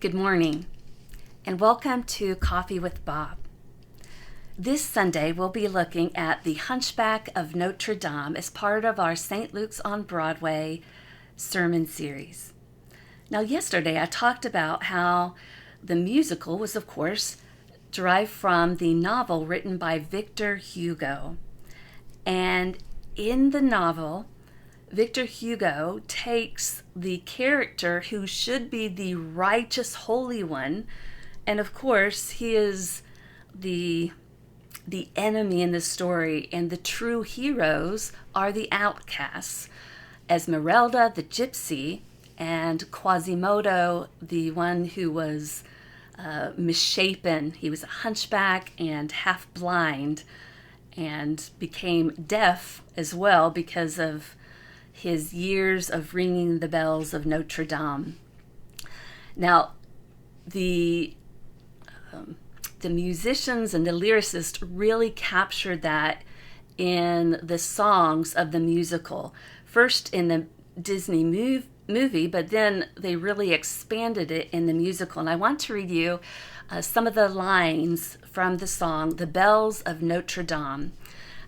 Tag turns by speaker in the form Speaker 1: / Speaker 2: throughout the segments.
Speaker 1: Good morning, and welcome to Coffee with Bob. This Sunday, we'll be looking at the Hunchback of Notre Dame as part of our St. Luke's on Broadway sermon series. Now, yesterday I talked about how the musical was, of course, derived from the novel written by Victor Hugo. And in the novel, Victor Hugo takes the character who should be the righteous holy one, and of course he is the enemy in the story, and the true heroes are the outcasts, Esmeralda the gypsy and Quasimodo the one who was misshapen. He was a hunchback and half blind and became deaf as well because of his years of ringing the bells of Notre Dame. Now, the musicians and the lyricists really captured that in the songs of the musical. First in the Disney movie, but then they really expanded it in the musical. And I want to read you some of the lines from the song, The Bells of Notre Dame.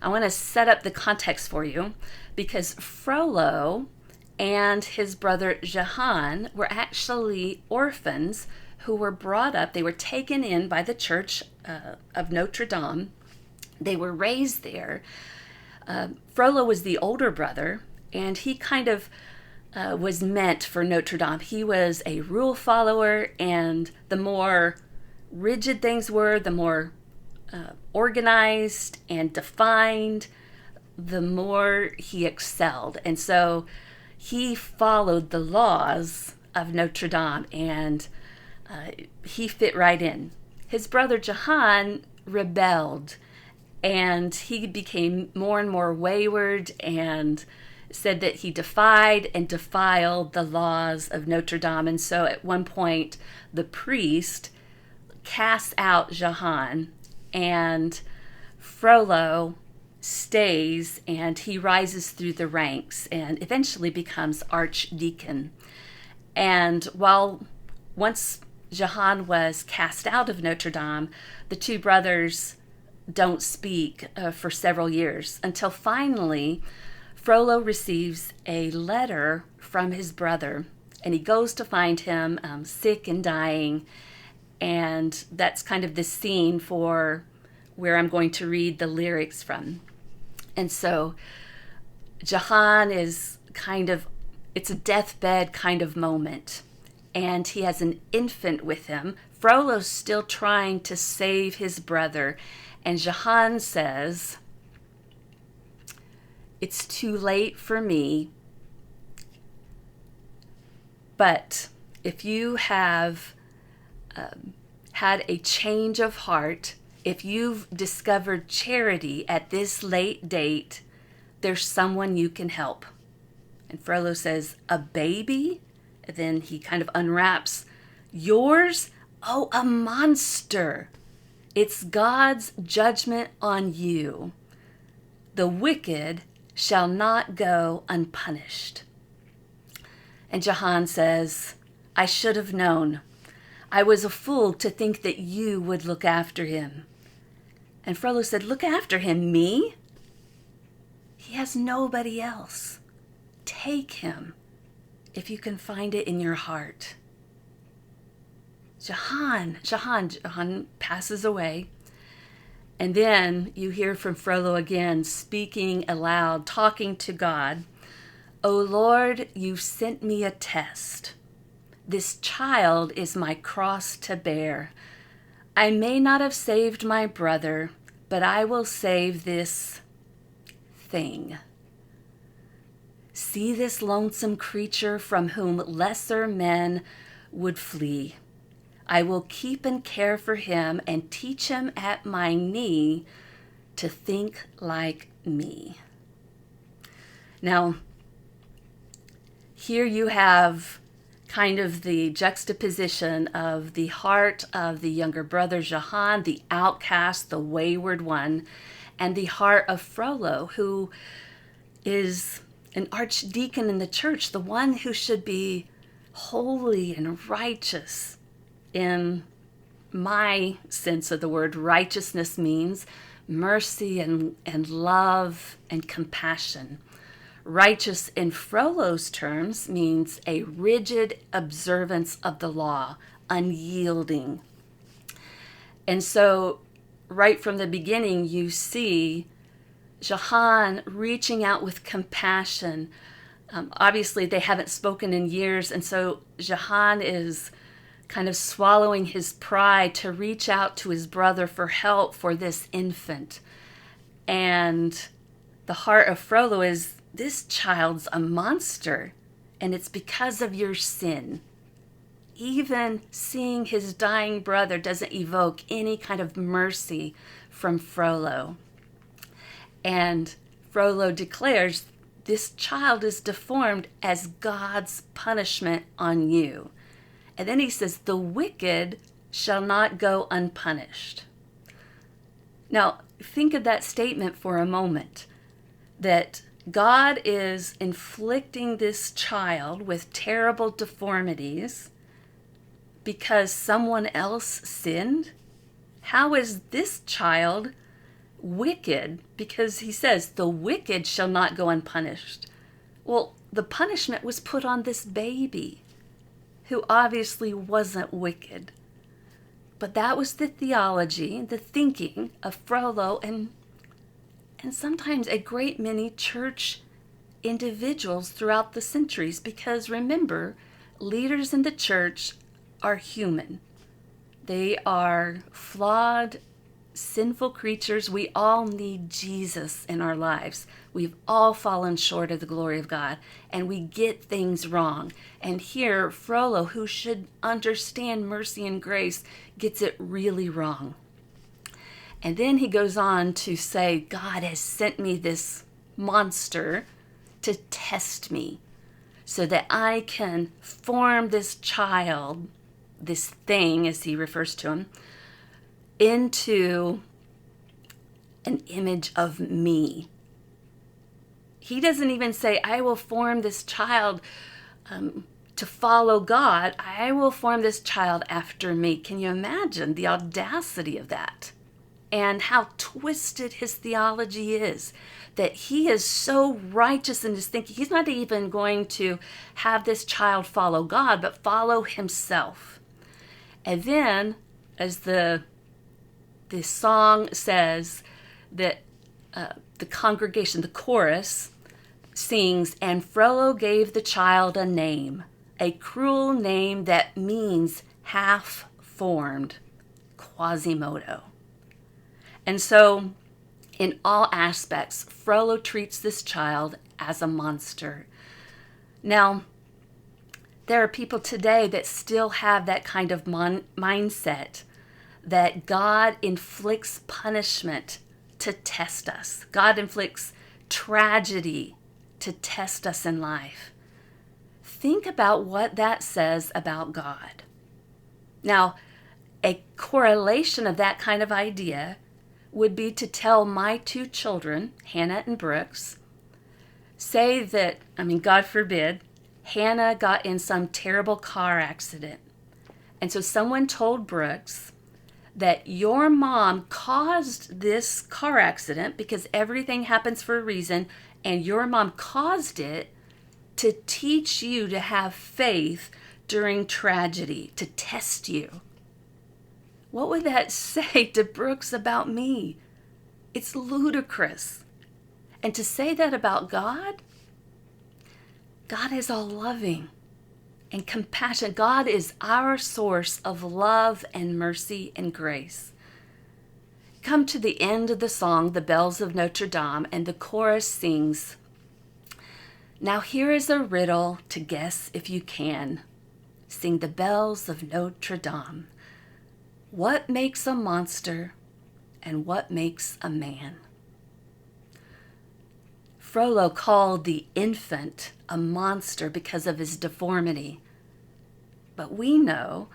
Speaker 1: I want to set up the context for you because Frollo and his brother Jehan were actually orphans who were brought up. They were taken in by the church of Notre Dame. They were raised there. Frollo was the older brother, and he kind of was meant for Notre Dame. He was a rule follower, and the more rigid things were, the more organized and defined, the more he excelled. And so he followed the laws of Notre Dame, and he fit right in. His brother Jehan rebelled, and he became more and more wayward and said that he defied and defiled the laws of Notre Dame. And so at one point, the priest cast out Jehan, and Frollo stays, and he rises through the ranks and eventually becomes archdeacon. And once Jehan was cast out of Notre Dame, the two brothers don't speak for several years until finally Frollo receives a letter from his brother, and he goes to find him sick and dying. And that's kind of the scene for where I'm going to read the lyrics from. And so Jehan is it's a deathbed kind of moment. And he has an infant with him. Frollo's still trying to save his brother. And Jehan says, "It's too late for me, but if you have had a change of heart, if you've discovered charity at this late date, there's someone you can help." And Frollo says, "A baby?" And then he kind of unwraps, "Yours? Oh, a monster. It's God's judgment on you. The wicked shall not go unpunished." And Jehan says, "I should have known. I was a fool to think that you would look after him." And Frollo said, "Look after him? Me? He has nobody else. Take him if you can find it in your heart." Jehan passes away. And then you hear from Frollo again, speaking aloud, talking to God. "O Lord, you've sent me a test. This child is my cross to bear. I may not have saved my brother, but I will save this thing. See this lonesome creature from whom lesser men would flee. I will keep and care for him and teach him at my knee to think like me." Now, here you have kind of the juxtaposition of the heart of the younger brother Jehan, the outcast, the wayward one, and the heart of Frollo, who is an archdeacon in the church, the one who should be holy and righteous in my sense of the word, righteousness means mercy and love and compassion. Righteous in Frollo's terms means a rigid observance of the law, unyielding. And so right from the beginning, you see Jahan reaching out with compassion. Obviously, they haven't spoken in years, and so Jahan is kind of swallowing his pride to reach out to his brother for help for this infant. And the heart of Frollo is, this child's a monster, and it's because of your sin. Even seeing his dying brother doesn't evoke any kind of mercy from Frollo. And Frollo declares, this child is deformed as God's punishment on you. And then he says, the wicked shall not go unpunished. Now, think of that statement for a moment, that God is inflicting this child with terrible deformities because someone else sinned. How is this child wicked? Because he says, the wicked shall not go unpunished. Well, the punishment was put on this baby, who obviously wasn't wicked. But that was the theology, the thinking of Frollo and sometimes a great many church individuals throughout the centuries. Because remember, leaders in the church are human. They are flawed, sinful creatures. We all need Jesus in our lives. We've all fallen short of the glory of God, and we get things wrong. And here, Frollo, who should understand mercy and grace, gets it really wrong. And then he goes on to say, God has sent me this monster to test me so that I can form this child, this thing, as he refers to him, into an image of me. He doesn't even say, I will form this child to follow God. I will form this child after me. Can you imagine the audacity of that? And how twisted his theology is, that he is so righteous in his thinking. He's not even going to have this child follow God, but follow himself. And then, as the song says, that the congregation, the chorus, sings, and Frollo gave the child a name, a cruel name that means half-formed, Quasimodo. And so, in all aspects, Frollo treats this child as a monster. Now, there are people today that still have that kind of mindset, that God inflicts punishment to test us. God inflicts tragedy to test us in life. Think about what that says about God. Now, a correlation of that kind of idea would be to tell my two children, Hannah and Brooks, say that, God forbid, Hannah got in some terrible car accident. And so someone told Brooks that your mom caused this car accident because everything happens for a reason, and your mom caused it to teach you to have faith during tragedy, to test you. What would that say to Brooks about me? It's ludicrous. And to say that about God? God is all loving and compassion. God is our source of love and mercy and grace. Come to the end of the song, The Bells of Notre Dame, and the chorus sings, now here is a riddle to guess if you can. Sing the bells of Notre Dame. What makes a monster and what makes a man? Frollo called the infant a monster because of his deformity. But we know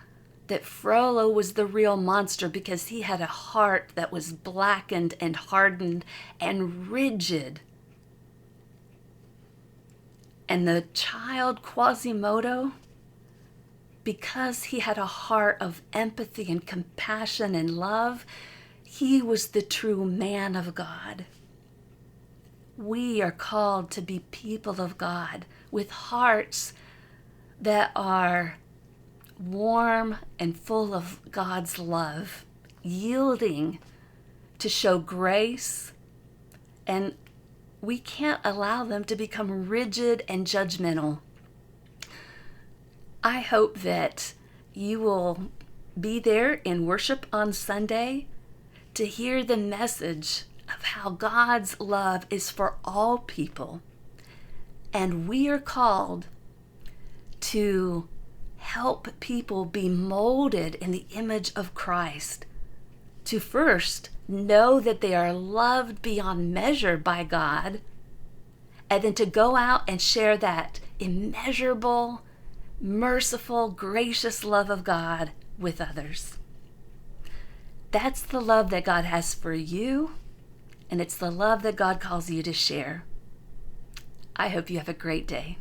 Speaker 1: that Frollo was the real monster because he had a heart that was blackened and hardened and rigid. And the child Quasimodo, because he had a heart of empathy and compassion and love, he was the true man of God. We are called to be people of God with hearts that are warm and full of God's love, yielding to show grace, and we can't allow them to become rigid and judgmental. I hope that you will be there in worship on Sunday to hear the message of how God's love is for all people. And we are called to help people be molded in the image of Christ, to first know that they are loved beyond measure by God, and then to go out and share that immeasurable, merciful, gracious love of God with others. That's the love that God has for you, and it's the love that God calls you to share. I hope you have a great day.